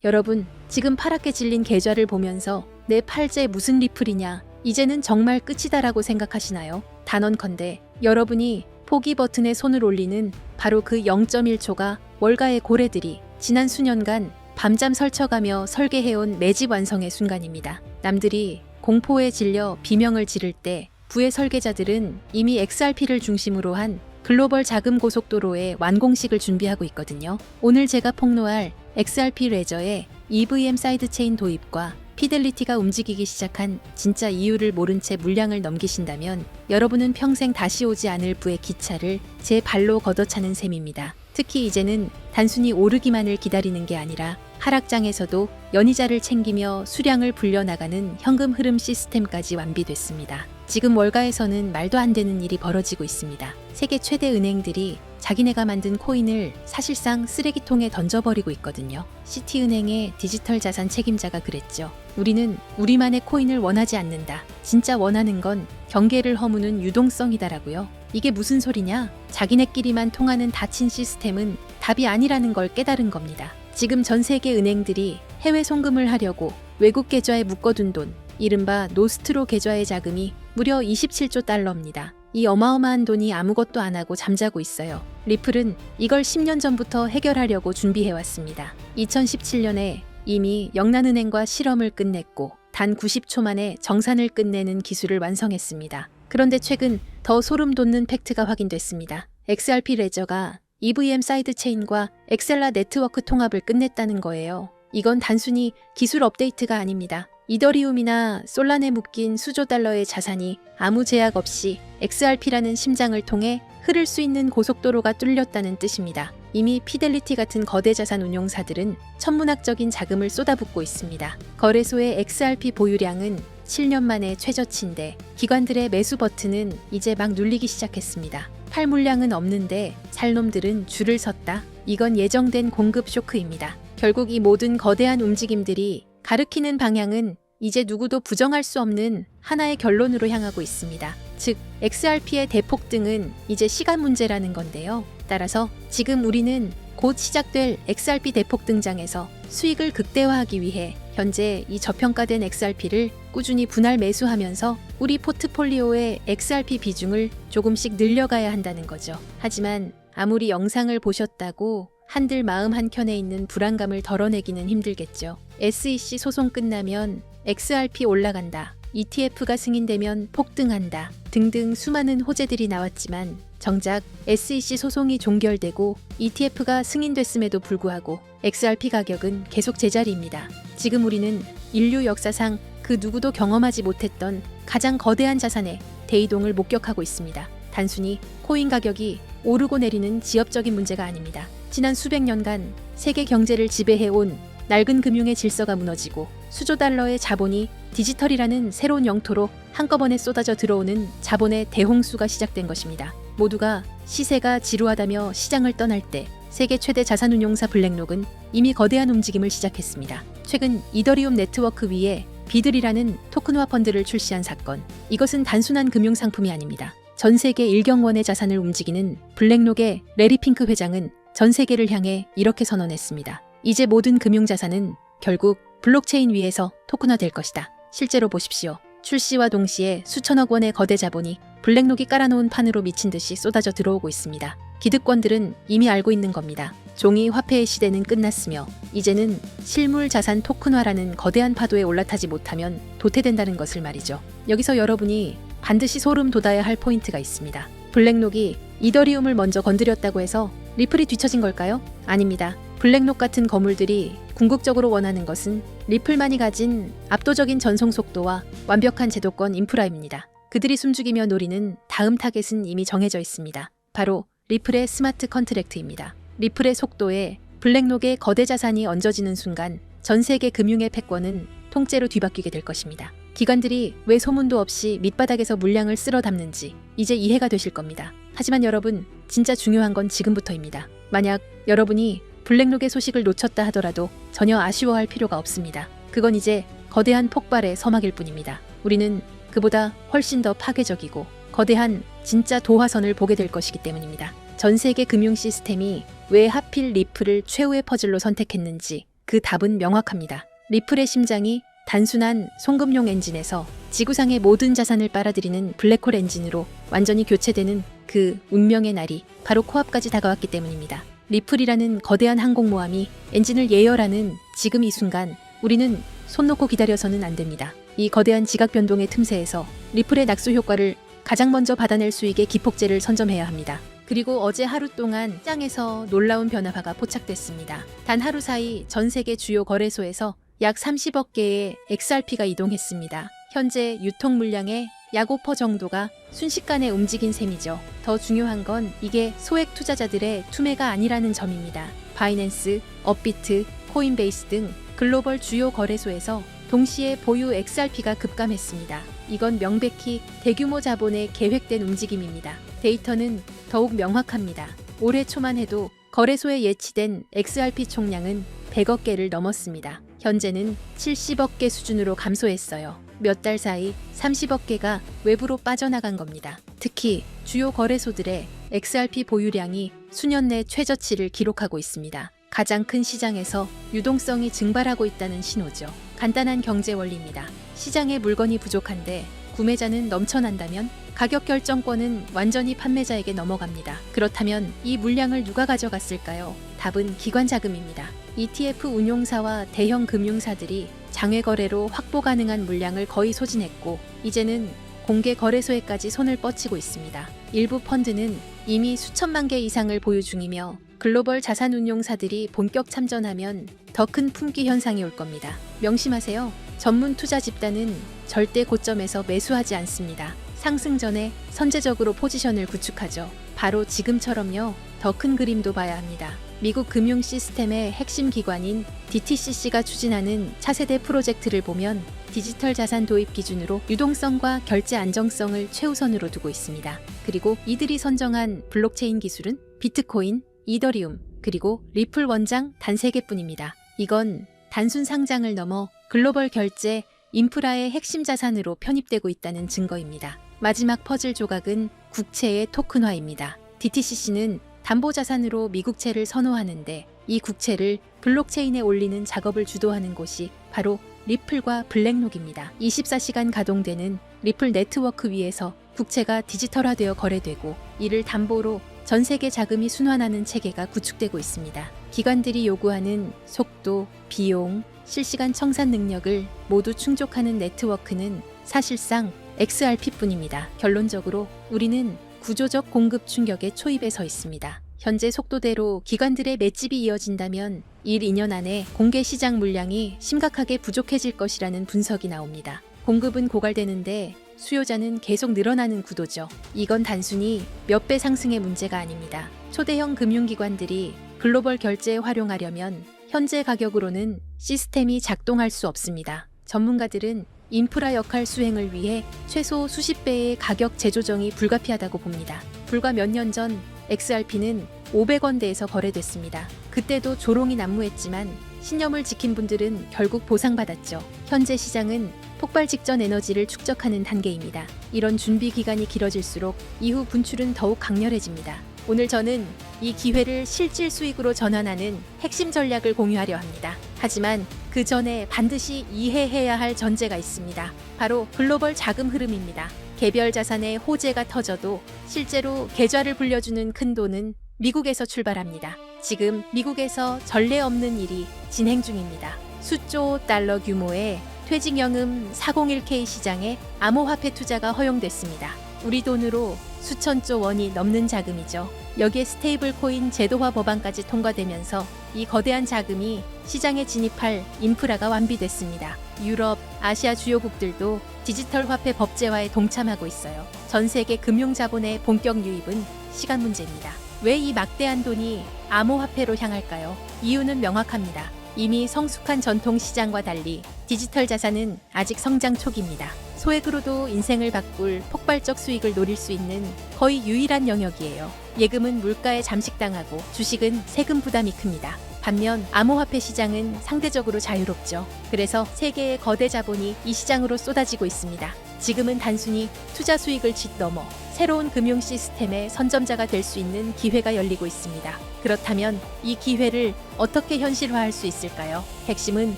여러분, 지금 파랗게 질린 계좌를 보면서 내 팔재 무슨 리플이냐, 이제는 정말 끝이다라고 생각하시나요? 단언컨대 여러분이 포기 버튼에 손을 올리는 바로 그 0.1초가 월가의 고래들이 지난 수년간 밤잠 설쳐가며 설계해온 매집 완성의 순간입니다. 남들이 공포에 질려 비명을 지를 때 부의 설계자들은 이미 XRP를 중심으로 한 글로벌 자금 고속도로의 완공식을 준비하고 있거든요. 오늘 제가 폭로할 XRP 레저의 EVM 사이드체인 도입과 피델리티가 움직이기 시작한 진짜 이유를 모른 채 물량을 넘기신다면 여러분은 평생 다시 오지 않을 부의 기차를 제 발로 걷어차는 셈입니다. 특히 이제는 단순히 오르기만을 기다리는 게 아니라 하락장에서도 연이자를 챙기며 수량을 불려나가는 현금 흐름 시스템까지 완비됐습니다. 지금 월가에서는 말도 안 되는 일이 벌어지고 있습니다. 세계 최대 은행들이 자기네가 만든 코인을 사실상 쓰레기통에 던져버리고 있거든요. 시티은행의 디지털 자산 책임자가 그랬죠. 우리는 우리만의 코인을 원하지 않는다. 진짜 원하는 건 경계를 허무는 유동성이다라고요. 이게 무슨 소리냐? 자기네끼리만 통하는 닫힌 시스템은 답이 아니라는 걸 깨달은 겁니다. 지금 전 세계 은행들이 해외 송금을 하려고 외국 계좌에 묶어둔 돈, 이른바 노스트로 계좌의 자금이 무려 27조 달러입니다. 이 어마어마한 돈이 아무것도 안 하고 잠자고 있어요. 리플은 이걸 10년 전부터 해결하려고 준비해왔습니다. 2017년에 이미 영란은행과 실험을 끝냈고 단 90초 만에 정산을 끝내는 기술을 완성했습니다. 그런데 최근 더 소름 돋는 팩트가 확인됐습니다. XRP 레저가 EVM 사이드체인과 엑셀라 네트워크 통합을 끝냈다는 거예요. 이건 단순히 기술 업데이트가 아닙니다. 이더리움이나 솔란에 묶인 수조 달러의 자산이 아무 제약 없이 XRP라는 심장을 통해 흐를 수 있는 고속도로가 뚫렸다는 뜻입니다. 이미 피델리티 같은 거대 자산 운용사들은 천문학적인 자금을 쏟아붓고 있습니다. 거래소의 XRP 보유량은 7년 만에 최저치인데 기관들의 매수 버튼은 이제 막 눌리기 시작했습니다. 팔 물량은 없는데 살 놈들은 줄을 섰다. 이건 예정된 공급 쇼크입니다. 결국 이 모든 거대한 움직임들이 가리키는 방향은 이제 누구도 부정할 수 없는 하나의 결론으로 향하고 있습니다. 즉, XRP의 대폭등은 이제 시간 문제라는 건데요. 따라서 지금 우리는 곧 시작될 XRP 대폭등장에서 수익을 극대화하기 위해 현재 이 저평가된 XRP를 꾸준히 분할 매수하면서 우리 포트폴리오의 XRP 비중을 조금씩 늘려가야 한다는 거죠. 하지만 아무리 영상을 보셨다고 한들 마음 한켠에 있는 불안감을 덜어내기는 힘들겠죠. SEC 소송 끝나면 XRP 올라간다, ETF가 승인되면 폭등한다 등등 수많은 호재들이 나왔지만 정작 SEC 소송이 종결되고 ETF가 승인됐음에도 불구하고 XRP 가격은 계속 제자리입니다. 지금 우리는 인류 역사상 그 누구도 경험하지 못했던 가장 거대한 자산의 대이동을 목격하고 있습니다. 단순히 코인 가격이 오르고 내리는 지엽적인 문제가 아닙니다. 지난 수백 년간 세계 경제를 지배해온 낡은 금융의 질서가 무너지고 수조 달러의 자본이 디지털이라는 새로운 영토로 한꺼번에 쏟아져 들어오는 자본의 대홍수가 시작된 것입니다. 모두가 시세가 지루하다며 시장을 떠날 때 세계 최대 자산운용사 블랙록은 이미 거대한 움직임을 시작했습니다. 최근 이더리움 네트워크 위에 비들이라는 토큰화 펀드를 출시한 사건. 이것은 단순한 금융상품이 아닙니다. 전 세계 1경원의 자산을 움직이는 블랙록의 레리 핑크 회장은 전 세계를 향해 이렇게 선언했습니다. 이제 모든 금융자산은 결국 블록체인 위에서 토큰화될 것이다. 실제로 보십시오. 출시와 동시에 수천억 원의 거대 자본이 블랙록이 깔아놓은 판으로 미친 듯이 쏟아져 들어오고 있습니다. 기득권들은 이미 알고 있는 겁니다. 종이 화폐의 시대는 끝났으며 이제는 실물 자산 토큰화라는 거대한 파도에 올라타지 못하면 도태된다는 것을 말이죠. 여기서 여러분이 반드시 소름 돋아야 할 포인트가 있습니다. 블랙록이 이더리움을 먼저 건드렸다고 해서 리플이 뒤처진 걸까요? 아닙니다. 블랙록 같은 거물들이 궁극적으로 원하는 것은 리플만이 가진 압도적인 전송 속도와 완벽한 제도권 인프라입니다. 그들이 숨죽이며 노리는 다음 타겟은 이미 정해져 있습니다. 바로 리플의 스마트 컨트랙트입니다. 리플의 속도에 블랙록의 거대 자산이 얹어지는 순간 전 세계 금융의 패권은 통째로 뒤바뀌게 될 것입니다. 기관들이 왜 소문도 없이 밑바닥에서 물량을 쓸어 담는지 이제 이해가 되실 겁니다. 하지만 여러분, 진짜 중요한 건 지금부터입니다. 만약 여러분이 블랙록의 소식을 놓쳤다 하더라도 전혀 아쉬워할 필요가 없습니다. 그건 이제 거대한 폭발의 서막일 뿐입니다. 우리는 그보다 훨씬 더 파괴적이고 거대한 진짜 도화선을 보게 될 것이기 때문입니다. 전 세계 금융 시스템이 왜 하필 리플을 최후의 퍼즐로 선택했는지 그 답은 명확합니다. 리플의 심장이 단순한 송금용 엔진에서 지구상의 모든 자산을 빨아들이는 블랙홀 엔진으로 완전히 교체되는 그 운명의 날이 바로 코앞까지 다가왔기 때문입니다. 리플이라는 거대한 항공모함이 엔진을 예열하는 지금 이 순간 우리는 손 놓고 기다려서는 안 됩니다. 이 거대한 지각 변동의 틈새에서 리플의 낙수 효과를 가장 먼저 받아낼 수 있게 기폭제를 선점해야 합니다. 그리고 어제 하루 동안 시장에서 놀라운 변화가 포착됐습니다. 단 하루 사이 전 세계 주요 거래소에서 약 30억 개의 XRP가 이동했습니다. 현재 유통 물량의 약 5% 정도가 순식간에 움직인 셈이죠. 더 중요한 건 이게 소액 투자자들의 투매가 아니라는 점입니다. 바이낸스, 업비트, 코인베이스 등 글로벌 주요 거래소에서 동시에 보유 XRP가 급감했습니다. 이건 명백히 대규모 자본의 계획된 움직임입니다. 데이터는 더욱 명확합니다. 올해 초만 해도 거래소에 예치된 XRP 총량은 100억 개를 넘었습니다. 현재는 70억 개 수준으로 감소했어요. 몇 달 사이 30억 개가 외부로 빠져나간 겁니다. 특히 주요 거래소들의 XRP 보유량이 수년 내 최저치를 기록하고 있습니다. 가장 큰 시장에서 유동성이 증발하고 있다는 신호죠. 간단한 경제 원리입니다. 시장에 물건이 부족한데 구매자는 넘쳐난다면 가격 결정권은 완전히 판매자에게 넘어갑니다. 그렇다면 이 물량을 누가 가져갔을까요? 답은 기관 자금입니다. ETF 운용사와 대형 금융사들이 장외 거래로 확보 가능한 물량을 거의 소진했고 이제는 공개 거래소에까지 손을 뻗치고 있습니다. 일부 펀드는 이미 수천만 개 이상을 보유 중이며 글로벌 자산 운용사들이 본격 참전하면 더 큰 품귀 현상이 올 겁니다. 명심하세요. 전문 투자 집단은 절대 고점에서 매수하지 않습니다. 상승 전에 선제적으로 포지션을 구축하죠. 바로 지금처럼요. 더 큰 그림도 봐야 합니다. 미국 금융 시스템의 핵심 기관인 DTCC가 추진하는 차세대 프로젝트를 보면 디지털 자산 도입 기준으로 유동성과 결제 안정성을 최우선으로 두고 있습니다. 그리고 이들이 선정한 블록체인 기술은 비트코인, 이더리움, 그리고 리플 원장 단 3개뿐입니다. 이건 단순 상장을 넘어 글로벌 결제, 인프라의 핵심 자산으로 편입되고 있다는 증거입니다. 마지막 퍼즐 조각은 국채의 토큰화입니다. DTCC는 담보자산으로 미국채를 선호하는데 이 국채를 블록체인에 올리는 작업을 주도하는 곳이 바로 리플과 블랙록입니다. 24시간 가동되는 리플 네트워크 위에서 국채가 디지털화되어 거래되고 이를 담보로 전 세계 자금이 순환하는 체계가 구축되고 있습니다. 기관들이 요구하는 속도, 비용, 실시간 청산 능력을 모두 충족하는 네트워크는 사실상 XRP뿐입니다. 결론적으로 우리는 구조적 공급 충격의 초입에 서 있습니다. 현재 속도대로 기관들의 맷집이 이어진다면 1, 2년 안에 공개 시장 물량이 심각하게 부족해질 것이라는 분석이 나옵니다. 공급은 고갈되는데 수요자는 계속 늘어나는 구도죠. 이건 단순히 몇 배 상승의 문제가 아닙니다. 초대형 금융기관들이 글로벌 결제에 활용하려면 현재 가격으로는 시스템이 작동할 수 없습니다. 전문가들은 인프라 역할 수행을 위해 최소 수십 배의 가격 재조정이 불가피하다고 봅니다. 불과 몇 년 전 XRP는 500원대에서 거래됐습니다. 그때도 조롱이 난무했지만 신념을 지킨 분들은 결국 보상받았죠. 현재 시장은 폭발 직전 에너지를 축적하는 단계입니다. 이런 준비 기간이 길어질수록 이후 분출은 더욱 강렬해집니다. 오늘 저는 이 기회를 실질 수익으로 전환하는 핵심 전략을 공유하려 합니다. 하지만 그 전에 반드시 이해해야 할 전제가 있습니다. 바로 글로벌 자금 흐름입니다. 개별 자산의 호재가 터져도 실제로 계좌를 불려주는 큰 돈은 미국에서 출발합니다. 지금 미국에서 전례 없는 일이 진행 중입니다. 수조 달러 규모의 퇴직연금 401k 시장에 암호화폐 투자가 허용됐습니다. 우리 돈으로 수천조 원이 넘는 자금이죠. 여기에 스테이블 코인 제도화 법안까지 통과되면서 이 거대한 자금이 시장에 진입할 인프라가 완비됐습니다. 유럽, 아시아 주요국들도 디지털 화폐 법제화에 동참하고 있어요. 전 세계 금융 자본의 본격 유입은 시간 문제입니다. 왜 이 막대한 돈이 암호화폐로 향할까요? 이유는 명확합니다. 이미 성숙한 전통 시장과 달리 디지털 자산은 아직 성장 초기입니다. 소액으로도 인생을 바꿀 폭발적 수익을 노릴 수 있는 거의 유일한 영역이에요. 예금은 물가에 잠식당하고 주식은 세금 부담이 큽니다. 반면 암호화폐 시장은 상대적으로 자유롭죠. 그래서 세계의 거대 자본이 이 시장으로 쏟아지고 있습니다. 지금은 단순히 투자 수익을 짓넘어 새로운 금융 시스템의 선점자가 될 수 있는 기회가 열리고 있습니다. 그렇다면 이 기회를 어떻게 현실화할 수 있을까요? 핵심은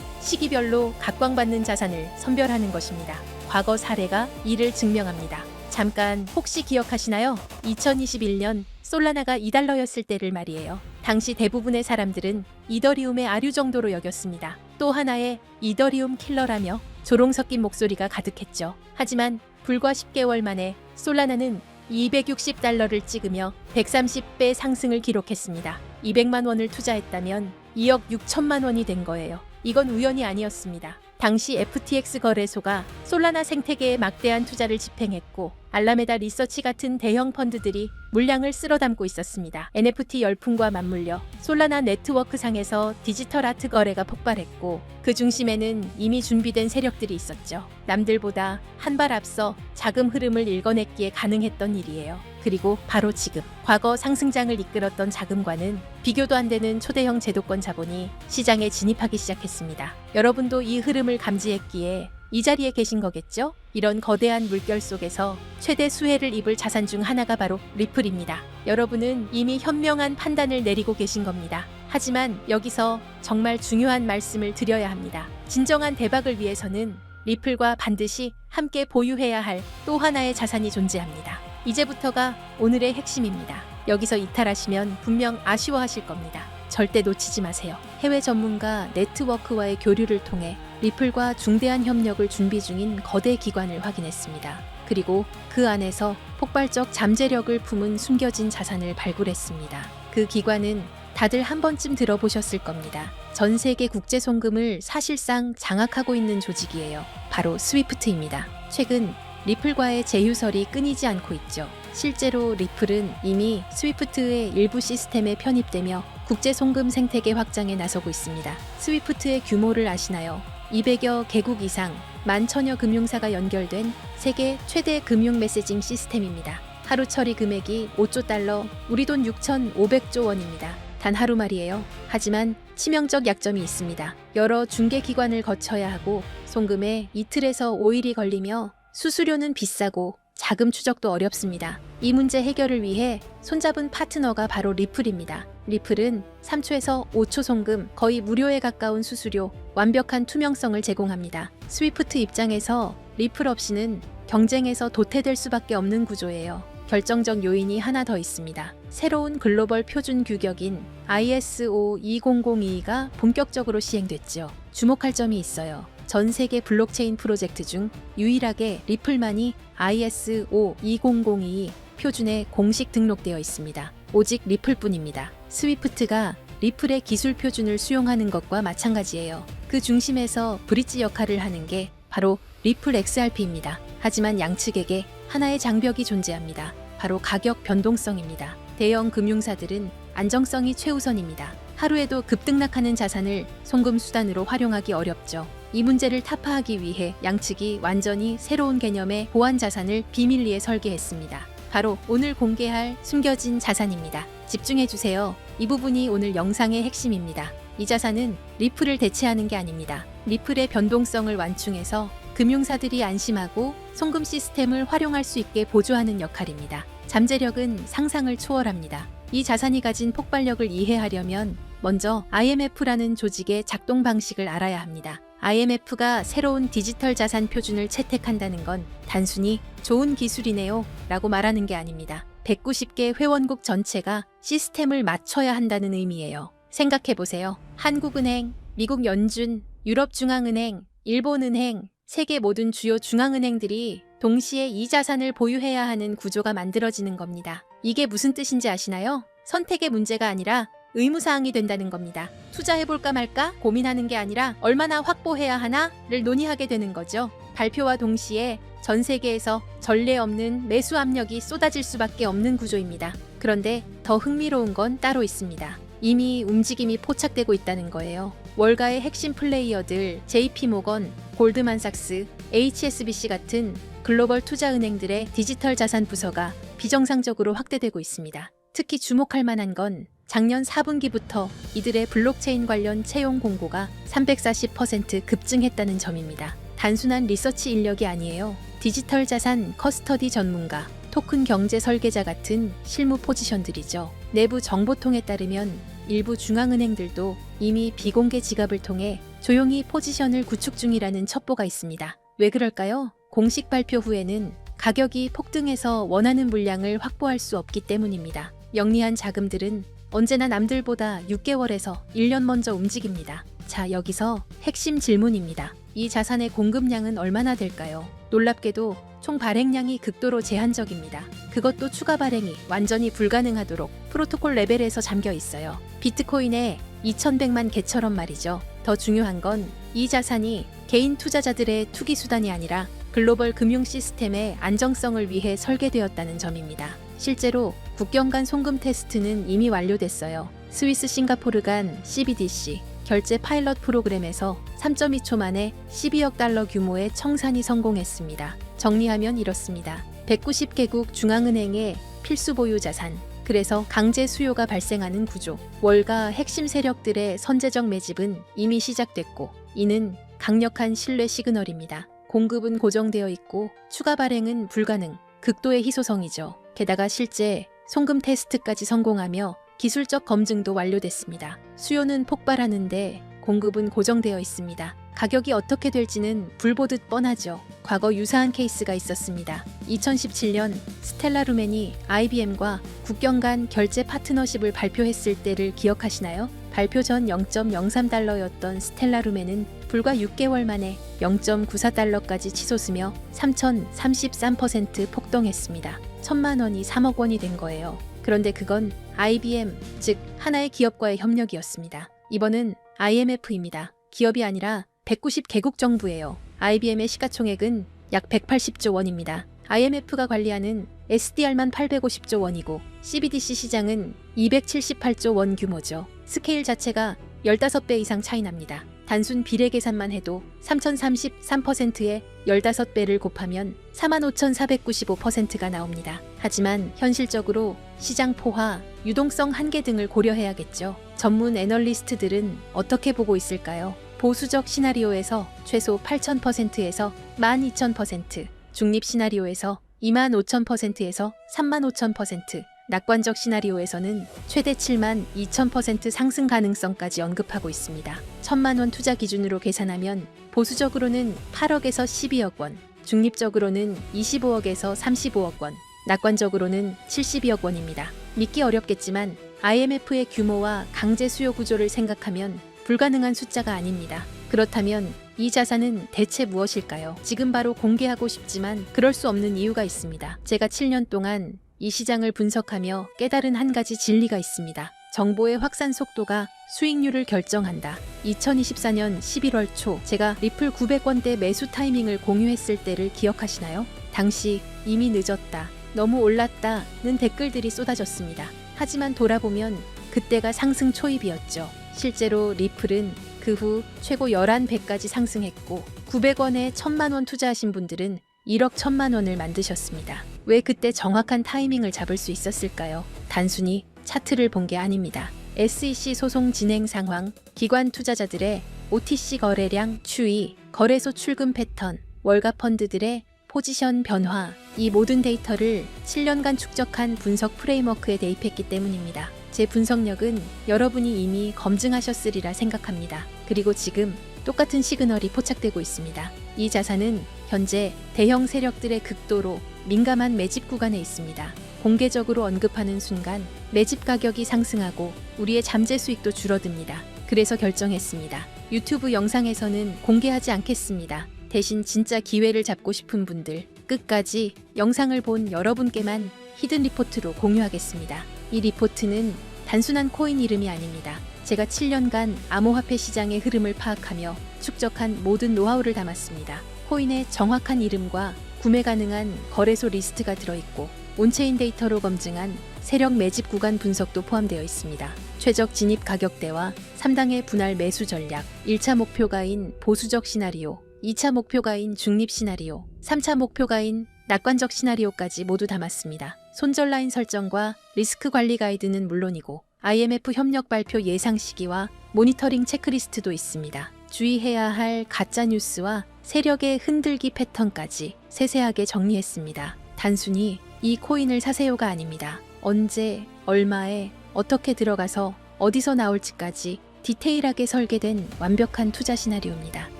시기별로 각광받는 자산을 선별하는 것입니다. 과거 사례가 이를 증명합니다. 잠깐 혹시 기억하시나요? 2021년 솔라나가 2달러였을 때를 말이에요. 당시 대부분의 사람들은 이더리움의 아류 정도로 여겼습니다. 또 하나의 이더리움 킬러라며 조롱 섞인 목소리가 가득했죠. 하지만 불과 10개월 만에 솔라나는 260달러를 찍으며 130배 상승을 기록했습니다. 200만 원을 투자했다면 2억 6천만 원이 된 거예요. 이건 우연이 아니었습니다. 당시 FTX 거래소가 솔라나 생태계에 막대한 투자를 집행했고 알라메다 리서치 같은 대형 펀드들이 물량을 쓸어 담고 있었습니다. NFT 열풍과 맞물려 솔라나 네트워크 상에서 디지털 아트 거래가 폭발했고 그 중심에는 이미 준비된 세력들이 있었죠. 남들보다 한 발 앞서 자금 흐름을 읽어냈기에 가능했던 일이에요. 그리고 바로 지금 과거 상승장을 이끌었던 자금과는 비교도 안 되는 초대형 제도권 자본이 시장에 진입하기 시작했습니다. 여러분도 이 흐름을 감지했기에 이 자리에 계신 거겠죠? 이런 거대한 물결 속에서 최대 수혜를 입을 자산 중 하나가 바로 리플입니다. 여러분은 이미 현명한 판단을 내리고 계신 겁니다. 하지만 여기서 정말 중요한 말씀을 드려야 합니다. 진정한 대박을 위해서는 리플과 반드시 함께 보유해야 할 또 하나의 자산이 존재합니다. 이제부터가 오늘의 핵심입니다. 여기서 이탈하시면 분명 아쉬워하실 겁니다. 절대 놓치지 마세요. 해외 전문가 네트워크와의 교류를 통해 리플과 중대한 협력을 준비 중인 거대 기관을 확인했습니다. 그리고 그 안에서 폭발적 잠재력을 품은 숨겨진 자산을 발굴했습니다. 그 기관은 다들 한 번쯤 들어보셨을 겁니다. 전 세계 국제 송금을 사실상 장악하고 있는 조직이에요. 바로 스위프트입니다. 최근 리플과의 제휴설이 끊이지 않고 있죠. 실제로 리플은 이미 스위프트의 일부 시스템에 편입되며 국제 송금 생태계 확장에 나서고 있습니다. 스위프트의 규모를 아시나요? 200여 개국 이상 11,000여 금융사가 연결된 세계 최대 금융 메시징 시스템입니다. 하루 처리 금액이 5조 달러, 우리 돈 6,500조 원입니다. 단 하루 말이에요. 하지만 치명적 약점이 있습니다. 여러 중개기관을 거쳐야 하고 송금에 이틀에서 5일이 걸리며 수수료는 비싸고 자금 추적도 어렵습니다. 이 문제 해결을 위해 손잡은 파트너가 바로 리플입니다. 리플은 3초에서 5초 송금, 거의 무료에 가까운 수수료, 완벽한 투명성을 제공합니다. 스위프트 입장에서 리플 없이는 경쟁에서 도태될 수밖에 없는 구조예요. 결정적 요인이 하나 더 있습니다. 새로운 글로벌 표준 규격인 ISO 20022가 본격적으로 시행됐죠. 주목할 점이 있어요. 전 세계 블록체인 프로젝트 중 유일하게 리플만이 ISO 20022 표준에 공식 등록되어 있습니다. 오직 리플뿐입니다. 스위프트가 리플의 기술 표준을 수용하는 것과 마찬가지예요. 그 중심에서 브릿지 역할을 하는 게 바로 리플 XRP입니다. 하지만 양측에게 하나의 장벽이 존재합니다. 바로 가격 변동성입니다. 대형 금융사들은 안정성이 최우선입니다. 하루에도 급등락하는 자산을 송금 수단으로 활용하기 어렵죠. 이 문제를 타파하기 위해 양측이 완전히 새로운 개념의 보안 자산을 비밀리에 설계했습니다. 바로 오늘 공개할 숨겨진 자산입니다. 집중해주세요. 이 부분이 오늘 영상의 핵심입니다. 이 자산은 리플을 대체하는 게 아닙니다. 리플의 변동성을 완충해서 금융사들이 안심하고 송금 시스템을 활용할 수 있게 보조하는 역할입니다. 잠재력은 상상을 초월합니다. 이 자산이 가진 폭발력을 이해하려면 먼저 IMF라는 조직의 작동 방식을 알아야 합니다. IMF가 새로운 디지털 자산 표준을 채택한다는 건 단순히 좋은 기술이네요 라고 말하는 게 아닙니다. 190개 회원국 전체가 시스템을 맞춰야 한다는 의미예요. 생각해보세요. 한국은행, 미국 연준, 유럽중앙은행, 일본은행, 세계 모든 주요 중앙은행들이 동시에 이 자산을 보유해야 하는 구조가 만들어지는 겁니다. 이게 무슨 뜻인지 아시나요? 선택의 문제가 아니라 의무사항이 된다는 겁니다. 투자해볼까 말까 고민하는 게 아니라 얼마나 확보해야 하나를 논의하게 되는 거죠. 발표와 동시에 전 세계에서 전례 없는 매수 압력이 쏟아질 수밖에 없는 구조입니다. 그런데 더 흥미로운 건 따로 있습니다. 이미 움직임이 포착되고 있다는 거예요. 월가의 핵심 플레이어들 JP모건, 골드만삭스, HSBC 같은 글로벌 투자은행들의 디지털 자산 부서가 비정상적으로 확대되고 있습니다. 특히 주목할 만한 건 작년 4분기부터 이들의 블록체인 관련 채용 공고가 340% 급증했다는 점입니다. 단순한 리서치 인력이 아니에요. 디지털 자산 커스터디 전문가, 토큰 경제 설계자 같은 실무 포지션들이죠. 내부 정보통에 따르면 일부 중앙은행들도 이미 비공개 지갑을 통해 조용히 포지션을 구축 중이라는 첩보가 있습니다. 왜 그럴까요? 공식 발표 후에는 가격이 폭등해서 원하는 물량을 확보할 수 없기 때문입니다. 영리한 자금들은 언제나 남들보다 6개월에서 1년 먼저 움직입니다. 자, 여기서 핵심 질문입니다. 이 자산의 공급량은 얼마나 될까요? 놀랍게도 총 발행량이 극도로 제한적입니다. 그것도 추가 발행이 완전히 불가능하도록 프로토콜 레벨에서 잠겨 있어요. 비트코인의 2100만 개처럼 말이죠. 더 중요한 건 이 자산이 개인 투자자들의 투기 수단이 아니라 글로벌 금융 시스템의 안정성을 위해 설계되었다는 점입니다. 실제로 국경 간 송금 테스트는 이미 완료됐어요. 스위스 싱가포르 간 CBDC 결제 파일럿 프로그램에서 3.2초 만에 12억 달러 규모의 청산이 성공했습니다. 정리하면 이렇습니다. 190개국 중앙은행의 필수 보유 자산, 그래서 강제 수요가 발생하는 구조, 월가 핵심 세력들의 선제적 매집은 이미 시작됐고, 이는 강력한 신뢰 시그널입니다. 공급은 고정되어 있고 추가 발행은 불가능, 극도의 희소성이죠. 게다가 실제 송금 테스트까지 성공하며 기술적 검증도 완료됐습니다. 수요는 폭발하는데 공급은 고정되어 있습니다. 가격이 어떻게 될지는 불 보듯 뻔하죠. 과거 유사한 케이스가 있었습니다. 2017년 스텔라 루멘이 IBM과 국경 간 결제 파트너십을 발표했을 때를 기억하시나요? 발표 전 0.03달러였던 스텔라 루멘은 불과 6개월 만에 0.94달러까지 치솟으며 3033% 폭등했습니다. 1000만 원이 3억 원이 된 거예요. 그런데 그건 IBM, 즉 하나의 기업과의 협력이었습니다. 이번은 IMF입니다. 기업이 아니라 190개국 정부예요. IBM의 시가총액은 약 180조 원입니다. IMF가 관리하는 SDR만 850조 원이고 CBDC 시장은 278조 원 규모죠. 스케일 자체가 15배 이상 차이 납니다. 단순 비례 계산만 해도 3033%에 15배를 곱하면 45,495%가 나옵니다. 하지만 현실적으로 시장 포화, 유동성 한계 등을 고려해야겠죠. 전문 애널리스트들은 어떻게 보고 있을까요? 보수적 시나리오에서 최소 8,000%에서 12,000%, 중립 시나리오에서 25,000%에서 35,000%, 낙관적 시나리오에서는 최대 72,000% 상승 가능성까지 언급하고 있습니다. 1,000만 원 투자 기준으로 계산하면 보수적으로는 8억에서 12억 원, 중립적으로는 25억에서 35억 원, 낙관적으로는 72억 원입니다. 믿기 어렵겠지만 IMF의 규모와 강제 수요 구조를 생각하면 불가능한 숫자가 아닙니다. 그렇다면 이 자산은 대체 무엇일까요? 지금 바로 공개하고 싶지만 그럴 수 없는 이유가 있습니다. 제가 7년 동안 이 시장을 분석하며 깨달은 한 가지 진리가 있습니다. 정보의 확산 속도가 수익률을 결정한다. 2024년 11월 초 제가 리플 900원대 매수 타이밍을 공유했을 때를 기억하시나요? 당시 이미 늦었다, 너무 올랐다는 댓글들이 쏟아졌습니다. 하지만 돌아보면 그때가 상승 초입이었죠. 실제로 리플은 그 후 최고 11배까지 상승했고 900원에 1,000만 원 투자하신 분들은 1억 1,000만 원을 만드셨습니다. 왜 그때 정확한 타이밍을 잡을 수 있었을까요? 단순히 차트를 본 게 아닙니다. SEC 소송 진행 상황, 기관 투자자들의 OTC 거래량 추이, 거래소 출금 패턴, 월가 펀드들의 포지션 변화, 이 모든 데이터를 7년간 축적한 분석 프레임워크에 대입했기 때문입니다. 제 분석력은 여러분이 이미 검증하셨으리라 생각합니다. 그리고 지금 똑같은 시그널이 포착되고 있습니다. 이 자산은 현재 대형 세력들의 극도로 민감한 매집 구간에 있습니다. 공개적으로 언급하는 순간 매집 가격이 상승하고 우리의 잠재 수익도 줄어듭니다. 그래서 결정했습니다. 유튜브 영상에서는 공개하지 않겠습니다. 대신 진짜 기회를 잡고 싶은 분들, 끝까지 영상을 본 여러분께만 히든 리포트로 공유하겠습니다. 이 리포트는 단순한 코인 이름이 아닙니다. 제가 7년간 암호화폐 시장의 흐름을 파악하며 축적한 모든 노하우를 담았습니다. 코인의 정확한 이름과 구매 가능한 거래소 리스트가 들어있고 온체인 데이터로 검증한 세력 매집 구간 분석도 포함되어 있습니다. 최적 진입 가격대와 3당의 분할 매수 전략, 1차 목표가인 보수적 시나리오, 2차 목표가인 중립 시나리오, 3차 목표가인 낙관적 시나리오까지 모두 담았습니다. 손절 라인 설정과 리스크 관리 가이드는 물론이고 IMF 협력 발표 예상 시기와 모니터링 체크리스트도 있습니다. 주의해야 할 가짜 뉴스와 세력의 흔들기 패턴까지 세세하게 정리했습니다. 단순히 이 코인을 사세요가 아닙니다. 언제, 얼마에, 어떻게 들어가서 어디서 나올지까지 디테일하게 설계된 완벽한 투자 시나리오입니다.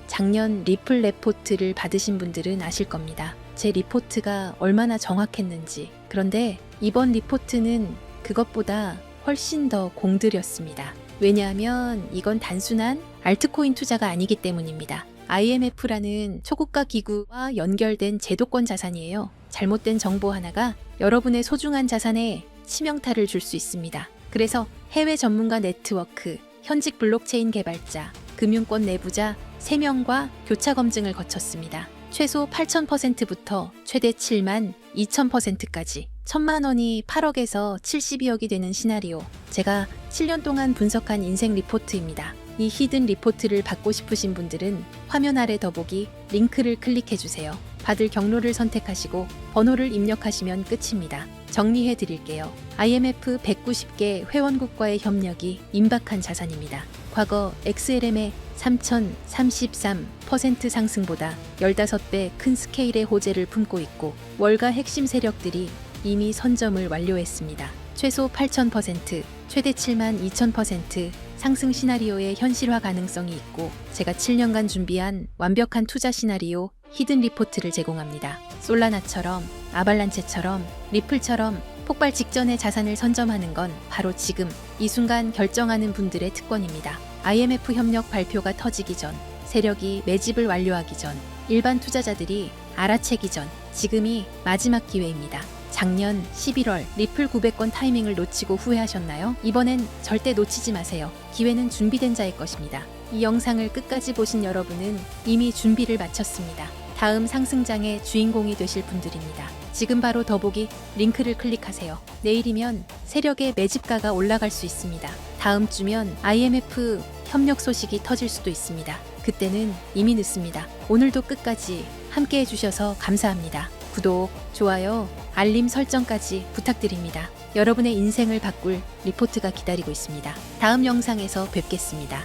작년 리플 레포트를 받으신 분들은 아실 겁니다. 제 리포트가 얼마나 정확했는지. 그런데 이번 리포트는 그것보다 훨씬 더 공들였습니다. 왜냐하면 이건 단순한 알트코인 투자가 아니기 때문입니다. IMF라는 초고가 기구와 연결된 제도권 자산이에요. 잘못된 정보 하나가 여러분의 소중한 자산에 치명타를 줄 수 있습니다. 그래서 해외 전문가 네트워크, 현직 블록체인 개발자, 금융권 내부자 3명과 교차 검증을 거쳤습니다. 최소 8,000%부터 최대 7만 2,000%까지 1,000만 원이 8억에서 72억이 되는 시나리오. 제가 7년 동안 분석한 인생 리포트입니다. 이 히든 리포트를 받고 싶으신 분들은 화면 아래 더보기 링크를 클릭해주세요. 받을 경로를 선택하시고 번호를 입력하시면 끝입니다. 정리해 드릴게요. IMF 190개 회원국과의 협력이 임박한 자산입니다. 과거 XLM의 3,033% 상승보다 15배 큰 스케일의 호재를 품고 있고 월가 핵심 세력들이 이미 선점을 완료했습니다. 최소 8,000%, 최대 72,000% 상승 시나리오의 현실화 가능성이 있고 제가 7년간 준비한 완벽한 투자 시나리오 히든 리포트를 제공합니다. 솔라나처럼, 아발란체처럼, 리플처럼 폭발 직전에 자산을 선점하는 건 바로 지금 이 순간 결정하는 분들의 특권입니다. IMF 협력 발표가 터지기 전, 세력이 매집을 완료하기 전, 일반 투자자들이 알아채기 전, 지금이 마지막 기회입니다. 작년 11월 리플 900건 타이밍을 놓치고 후회하셨나요? 이번엔 절대 놓치지 마세요. 기회는 준비된 자의 것입니다. 이 영상을 끝까지 보신 여러분은 이미 준비를 마쳤습니다. 다음 상승장의 주인공이 되실 분들입니다. 지금 바로 더보기 링크를 클릭하세요. 내일이면 세력의 매집가가 올라갈 수 있습니다. 다음 주면 IMF 협력 소식이 터질 수도 있습니다. 그때는 이미 늦습니다. 오늘도 끝까지 함께 해주셔서 감사합니다. 구독, 좋아요, 알림 설정까지 부탁드립니다. 여러분의 인생을 바꿀 리포트가 기다리고 있습니다. 다음 영상에서 뵙겠습니다.